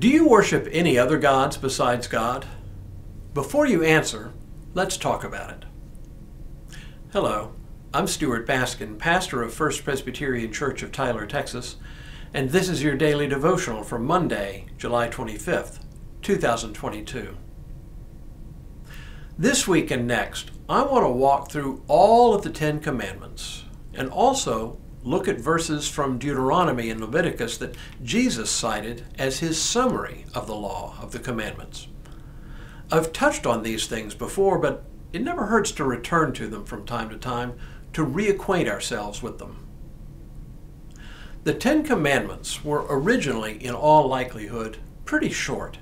Do you worship any other gods besides God? Before you answer, let's talk about it. Hello, I'm Stuart Baskin, pastor of First Presbyterian Church of Tyler, Texas, and this is your daily devotional for Monday, July 25th, 2022. This week and next, I want to walk through all of the Ten Commandments and also look at verses from Deuteronomy and Leviticus that Jesus cited as his summary of the law of the commandments. I've touched on these things before, but it never hurts to return to them from time to time to reacquaint ourselves with them. The Ten Commandments were originally, in all likelihood, pretty short.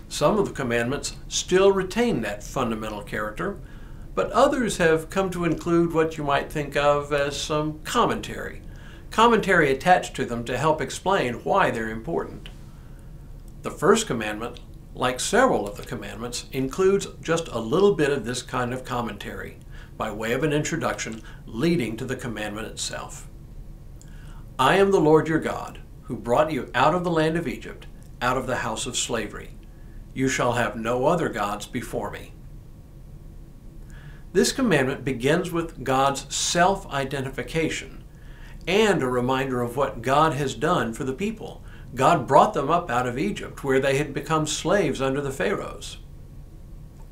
Some of the commandments still retain that fundamental character, but others have come to include what you might think of as some commentary attached to them to help explain why they're important. The first commandment, like several of the commandments, includes just a little bit of this kind of commentary by way of an introduction leading to the commandment itself. I am the Lord your God, who brought you out of the land of Egypt, out of the house of slavery. You shall have no other gods before me. This commandment begins with God's self-identification and a reminder of what God has done for the people. God brought them up out of Egypt, where they had become slaves under the Pharaohs.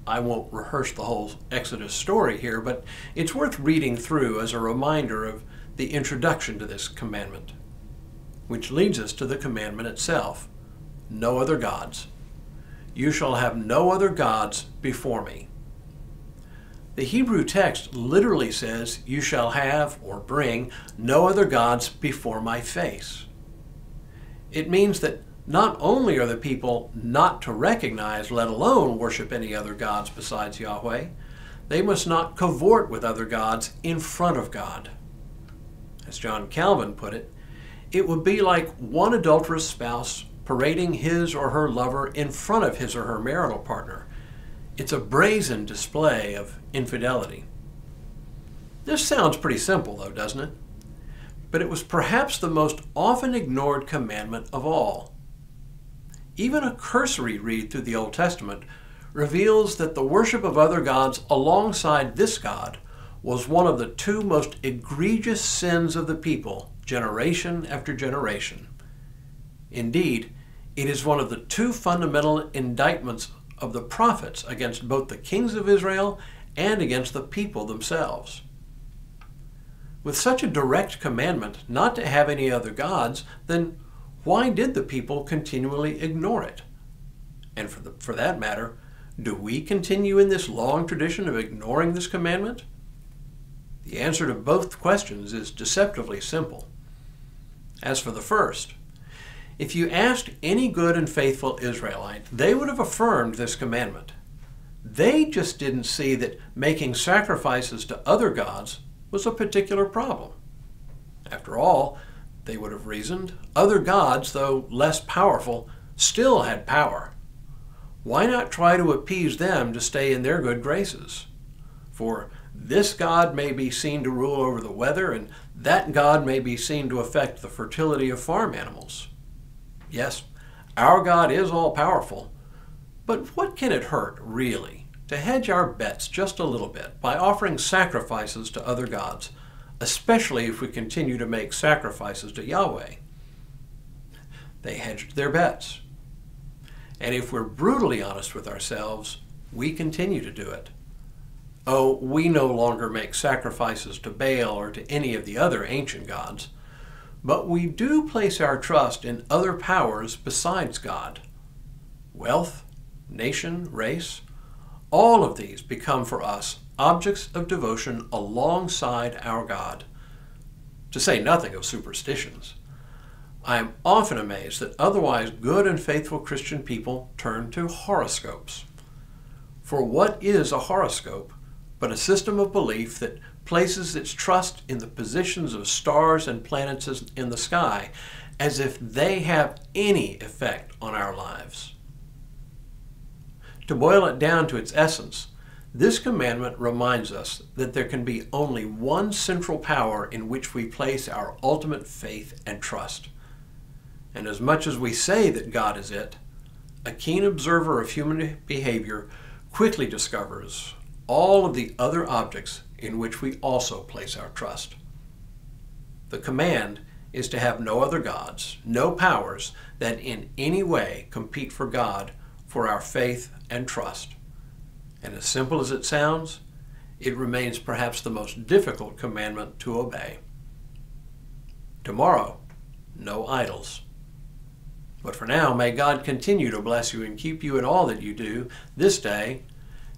I won't rehearse the whole Exodus story here, but it's worth reading through as a reminder of the introduction to this commandment, which leads us to the commandment itself. No other gods. You shall have no other gods before me. The Hebrew text literally says, you shall have, or bring, no other gods before my face. It means that not only are the people not to recognize, let alone worship any other gods besides Yahweh, they must not cavort with other gods in front of God. As John Calvin put it, it would be like one adulterous spouse parading his or her lover in front of his or her marital partner. It's a brazen display of infidelity. This sounds pretty simple though, doesn't it? But it was perhaps the most often ignored commandment of all. Even a cursory read through the Old Testament reveals that the worship of other gods alongside this God was one of the two most egregious sins of the people, generation after generation. Indeed, it is one of the two fundamental indictments of the prophets against both the kings of Israel and against the people themselves. With such a direct commandment not to have any other gods, then why did the people continually ignore it? And for that matter, do we continue in this long tradition of ignoring this commandment? The answer to both questions is deceptively simple. As for the first, if you asked any good and faithful Israelite, they would have affirmed this commandment. They just didn't see that making sacrifices to other gods was a particular problem. After all, they would have reasoned, other gods, though less powerful, still had power. Why not try to appease them to stay in their good graces? For this God may be seen to rule over the weather, and that God may be seen to affect the fertility of farm animals. Yes, our God is all-powerful, but what can it hurt, really, to hedge our bets just a little bit by offering sacrifices to other gods, especially if we continue to make sacrifices to Yahweh? They hedged their bets. And if we're brutally honest with ourselves, we continue to do it. Oh, we no longer make sacrifices to Baal or to any of the other ancient gods, but we do place our trust in other powers besides God. Wealth, nation, race, all of these become for us objects of devotion alongside our God, to say nothing of superstitions. I am often amazed that otherwise good and faithful Christian people turn to horoscopes. For what is a horoscope but a system of belief that places its trust in the positions of stars and planets in the sky as if they have any effect on our lives? To boil it down to its essence, this commandment reminds us that there can be only one central power in which we place our ultimate faith and trust. And as much as we say that God is it, a keen observer of human behavior quickly discovers all of the other objects in which we also place our trust. The command is to have no other gods, no powers that in any way compete for God for our faith and trust. And as simple as it sounds, it remains perhaps the most difficult commandment to obey. Tomorrow, no idols. But for now, may God continue to bless you and keep you in all that you do this day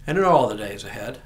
and in all the days ahead.